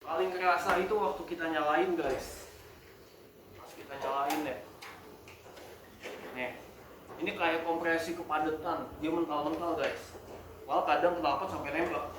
Paling kerasa itu waktu kita nyalain guys. Pas kita nyalain ya. Nih, ini kayak kompresi kepadatan, dia mental-mental guys. Walau kadang knalpot sampai nembak.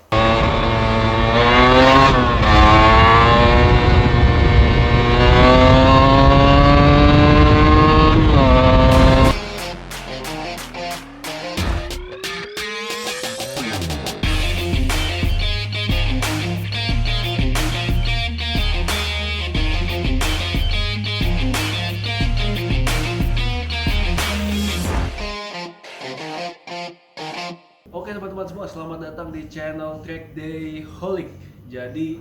Oke teman-teman semua, selamat datang di channel Track Day Holic. Jadi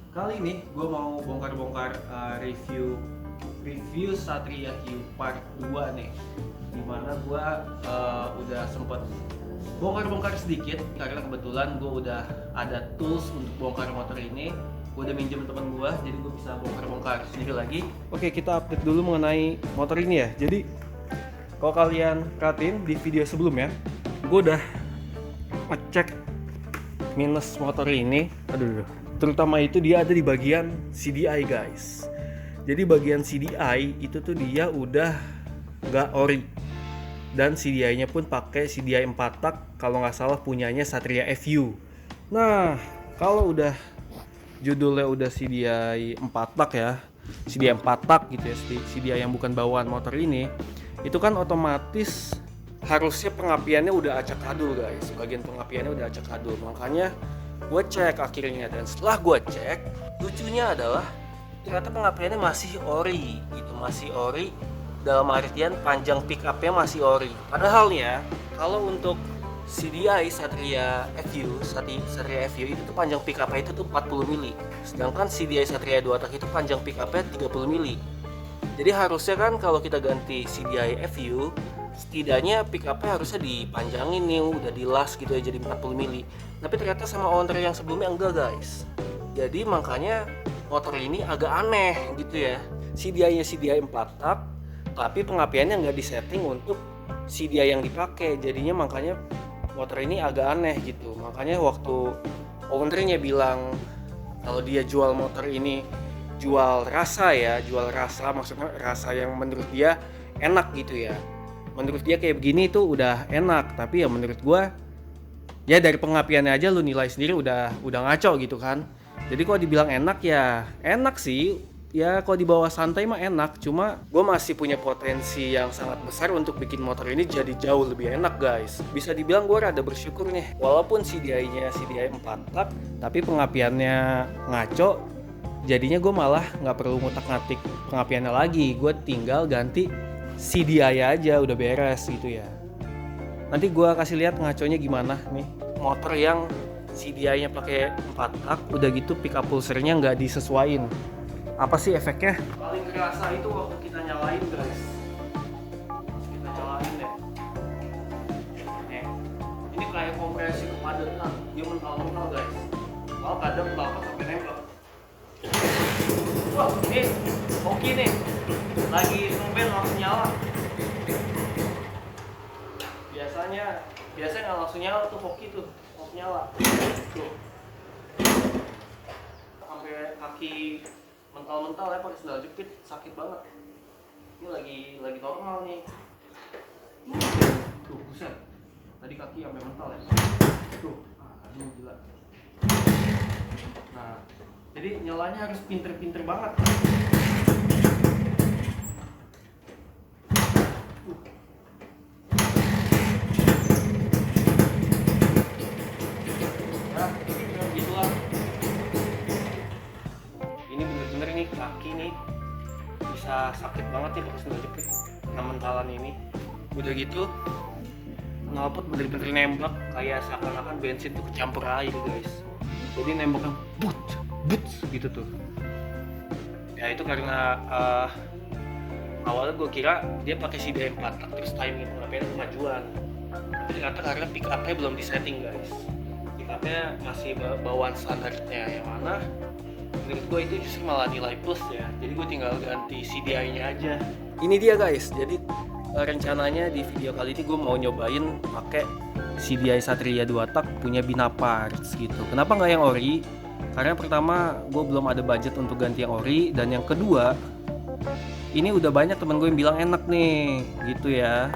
kali ini gue mau bongkar-bongkar review Satria Q Part 2 nih. Dimana gue udah sempet bongkar-bongkar sedikit karena kebetulan gue udah ada tools untuk bongkar motor ini. Gue udah minjem teman gue, jadi gue bisa bongkar-bongkar sendiri lagi. Oke, kita update dulu mengenai motor ini ya. Jadi kalau kalian perhatiin di video sebelumnya, gue udah ngecek minus motor ini. Aduh, terutama itu dia ada di bagian CDI guys. Jadi bagian CDI itu tuh dia udah nggak ori, dan CDI-nya pun pakai CDI 4 tak kalau nggak salah punyanya Satria FU. Nah, kalau udah judulnya udah CDI 4 tak ya, CDI 4 tak gitu ya, CDI yang bukan bawaan motor ini, itu kan otomatis harusnya pengapiannya udah acak adul guys. Bagian pengapiannya udah acak adul. Makanya gue cek akhirnya, dan setelah gue cek, lucunya adalah ternyata pengapiannya masih ori gitu, masih ori dalam artian panjang pick up-nya masih ori. Padahal nih ya, kalau untuk CDI Satria FU itu tuh panjang pick up-nya itu tuh 40 mili. Sedangkan CDI Satria 2 tak itu panjang pick up-nya 30 mili. Jadi harusnya kan kalau kita ganti CDI FU, setidaknya pick up-nya harusnya dipanjangin nih, udah dilas gitu ya jadi 40 mili. Tapi ternyata sama owner yang sebelumnya enggak guys. Jadi makanya motor ini agak aneh gitu ya. CDI-nya CDI 4 tak, tapi pengapiannya nggak disetting untuk CDI yang dipakai. Jadinya makanya motor ini agak aneh gitu. Makanya waktu ownernya bilang kalau dia jual motor ini jual rasa ya, maksudnya rasa yang menurut dia enak gitu ya. Menurut dia kayak begini tuh udah enak, tapi ya menurut gua ya dari pengapiannya aja lu nilai sendiri udah ngaco gitu kan. Jadi kalau dibilang enak ya enak sih, ya kalau dibawa santai mah enak, cuma gua masih punya potensi yang sangat besar untuk bikin motor ini jadi jauh lebih enak guys. Bisa dibilang gua rada bersyukur nih, walaupun CDI-nya CDI 4 tak, tapi pengapiannya ngaco. Jadinya gue malah nggak perlu ngutak-ngatik pengapiannya lagi, gue tinggal ganti CDI aja udah beres gitu ya. Nanti gue kasih lihat ngaconya gimana nih. Motor yang CDI-nya pakai 4 tak, udah gitu pick up pulsernya nggak disesuaiin. Apa sih efeknya? Paling kerasa itu waktu kita nyalain guys. Pas kita nyalain ya. Nih, ini kayak kompresi kepadatan, dia mental-mental guys. Kalau kadang knalpot sampai nembak. Wah, ini hoki nih, lagi ngeband langsung nyala. Biasanya nggak langsung nyala tuh hoki tuh, langsung nyala. Tuh, sampai kaki mental-mental ya pakai sandal jepit, sakit banget. Ini lagi normal nih. Tuh, buset. Tadi kaki sampai mental ya. Tuh, ini gila. Nah, jadi nyalanya harus pinter-pinter banget. Ya, gitulah. Ini bener-bener nih kaki nih bisa sakit banget nih pakai sandal jepit. Karena mentalan ini. Udah gitu, knalpot bener-bener nembak kayak seakan-akan bensin tuh kecampur air guys. Jadi nembaknya but gitu tuh. Ya itu karena awalnya gue kira dia pakai CDI 4 tak terus timing pengapian kemajuan. Tapi ternyata karena pick up-nya belum disetting guys. Pick up-nya masih bawaan standarnya, yang mana menurut gue itu justru malah nilai plus ya. Jadi gue tinggal ganti CDI-nya aja. Ini dia guys. Jadi rencananya di video kali ini gue mau nyobain pakai CDI Satria 2 tak punya Bina Parts gitu. Kenapa nggak yang ori? Karena pertama gue belum ada budget untuk ganti yang ori, dan yang kedua ini udah banyak teman gue yang bilang enak nih gitu ya.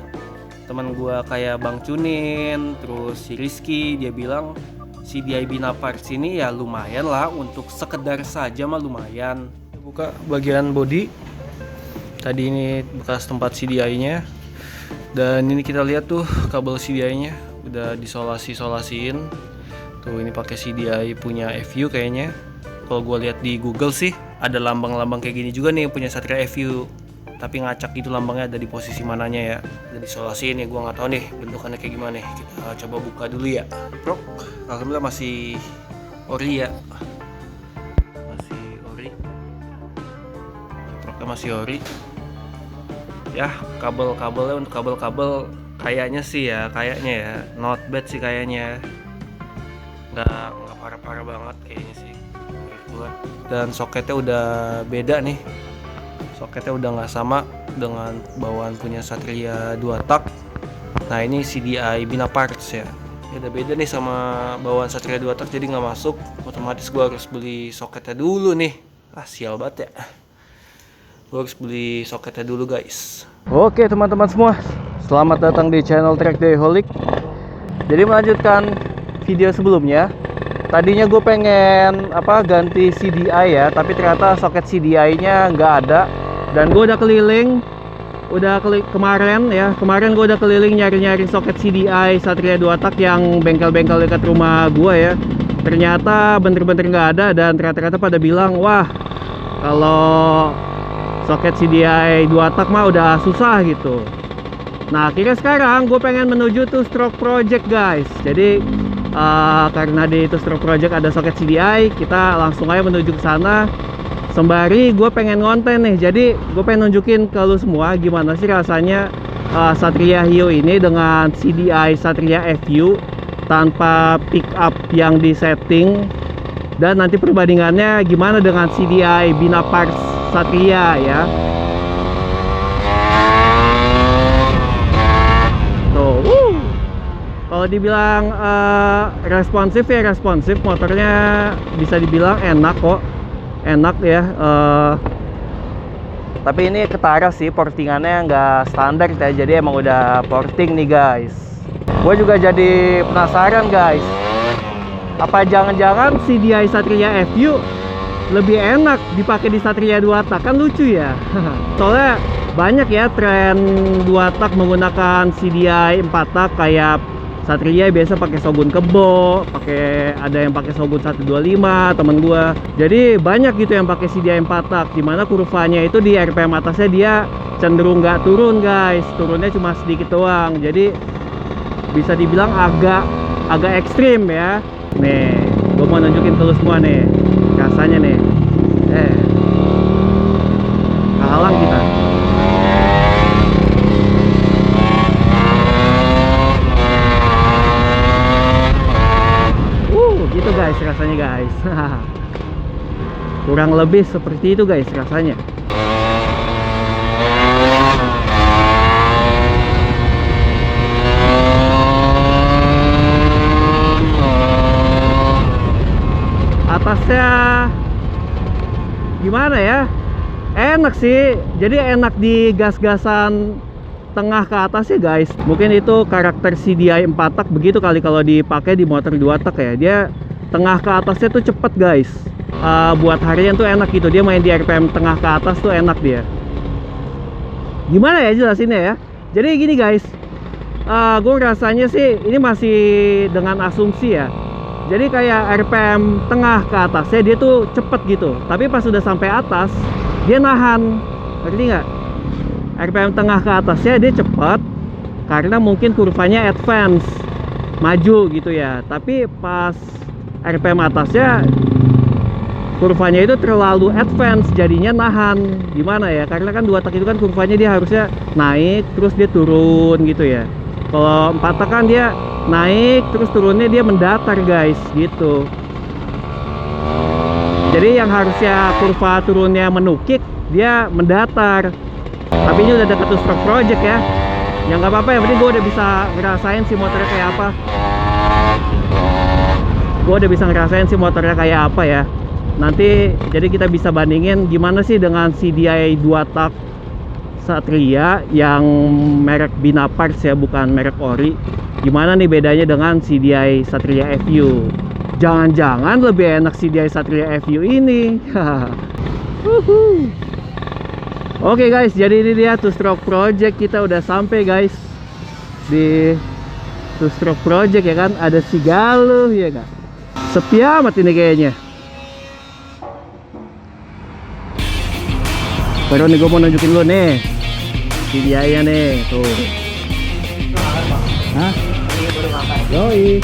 Teman gue kayak Bang Cunin, terus si Rizky, dia bilang CDI Bina Parts ini ya lumayan lah, untuk sekedar saja mah lumayan. Buka bagian body, tadi ini bekas tempat CDI-nya, dan ini kita lihat tuh kabel CDI-nya udah disolasi-solasiin. Tuh ini pakai CDI punya FU kayaknya. Kalau gue lihat di Google sih ada lambang-lambang kayak gini juga nih punya Satria FU. Tapi ngacak gitu lambangnya ada di posisi mananya ya. Udah disolasiin ya, gue nggak tahu nih bentukannya kayak gimana nih. Kita coba buka dulu ya. Bro, alhamdulillah masih ori ya. Masih ori. Proknya masih ori. Ya, kabel-kabelnya untuk kabel-kabel kayaknya sih ya, not bad sih kayaknya. Nggak parah-parah banget kayaknya sih. Dan soketnya udah beda nih. Soketnya udah nggak sama dengan bawaan punya Satria 2 tak. Nah ini CDI Bina Parts ya. Udah beda nih sama bawaan Satria 2 tak, jadi nggak masuk. Otomatis gue harus beli soketnya dulu nih. Sial banget ya. Gue harus beli soketnya dulu guys. Oke teman-teman semua, selamat datang di channel Track Dayholic. Jadi melanjutkan video sebelumnya, tadinya gue pengen ganti CDI ya, tapi ternyata soket CDI-nya nggak ada. Dan gue udah kemarin gue udah keliling nyari-nyari soket CDI Satria 2 tak yang bengkel-bengkel dekat rumah gue ya. Ternyata bener-bener nggak ada, dan ternyata pada bilang, wah kalau soket CDI 2 tak mah udah susah gitu. Nah akhirnya sekarang gue pengen menuju tuh Stroke Project guys. Jadi karena di itu Stroke Project ada soket CDI, kita langsung aja menuju ke sana. Sembari gue pengen ngonten nih, jadi gue pengen nunjukin ke lu semua gimana sih rasanya Satria Hio ini dengan CDI Satria FU tanpa pick up yang disetting, dan nanti perbandingannya gimana dengan CDI Bina Parts Satria ya. Tuh, kalau dibilang responsif ya responsif, motornya bisa dibilang enak kok. Enak ya, tapi ini ketara sih, portingannya nggak standar ya, jadi emang udah porting nih guys. Gue juga jadi penasaran guys, apa jangan-jangan CDI Satria FU lebih enak dipakai di Satria 2 tak? Kan lucu ya. Soalnya banyak ya tren 2 tak menggunakan CDI 4 tak, kayak Satria biasa pakai Shogun Kebo, ada yang pakai Shogun 125 temen gua. Jadi banyak gitu yang pakai CDI 4 tak, dimana kurvanya itu di RPM atasnya dia cenderung nggak turun guys, turunnya cuma sedikit doang. Jadi bisa dibilang agak ekstrim ya. Nih, gua mau nunjukin ke lu semua nih rasanya nih. Kehalang kita. Gitu guys rasanya guys. Kurang lebih seperti itu guys rasanya. Atasnya gimana ya, enak sih, jadi enak di gas-gasan tengah ke atas ya guys. Mungkin itu karakter CDI 4 tak begitu kali kalau dipakai di motor 2 tak ya. Dia tengah ke atasnya tuh cepet guys. Buat harian tuh enak gitu, dia main di RPM tengah ke atas tuh enak dia. Gimana ya jelasinnya ya. Jadi gini guys, gue rasanya sih ini masih dengan asumsi ya. Jadi kayak RPM tengah ke atasnya dia tuh cepet gitu, tapi pas sudah sampai atas dia nahan, ngerti nggak? RPM tengah ke atasnya dia cepat karena mungkin kurvanya advance, maju gitu ya. Tapi pas RPM atasnya kurvanya itu terlalu advance, jadinya nahan. Gimana ya, karena kan 2 tak itu kan kurvanya dia harusnya naik terus dia turun gitu ya. Kalau 4 tak kan dia naik terus turunnya dia mendatar guys gitu. Jadi yang harusnya kurva turunnya menukik, dia mendatar. Tapi ini udah deket tuh Stroke Project ya. Ya nggak apa-apa, yang penting gue udah bisa ngerasain si motornya kayak apa. gue udah bisa ngerasain sih motornya kayak apa ya. Nanti jadi kita bisa bandingin gimana sih dengan CDI 2 tak Satria yang merek Bina Parts ya, bukan merek ori. Gimana nih bedanya dengan CDI Satria FU? Jangan-jangan lebih enak CDI Satria FU ini. Oke guys, jadi ini dia Two Stroke Project. Kita udah sampai guys di Two Stroke Project ya kan. Ada si Galuh ya kan. Sepi amat ini kayaknya. Baru nih gue mau nunjukin lu nih CDI nya nih tuh. Hah? Yoi.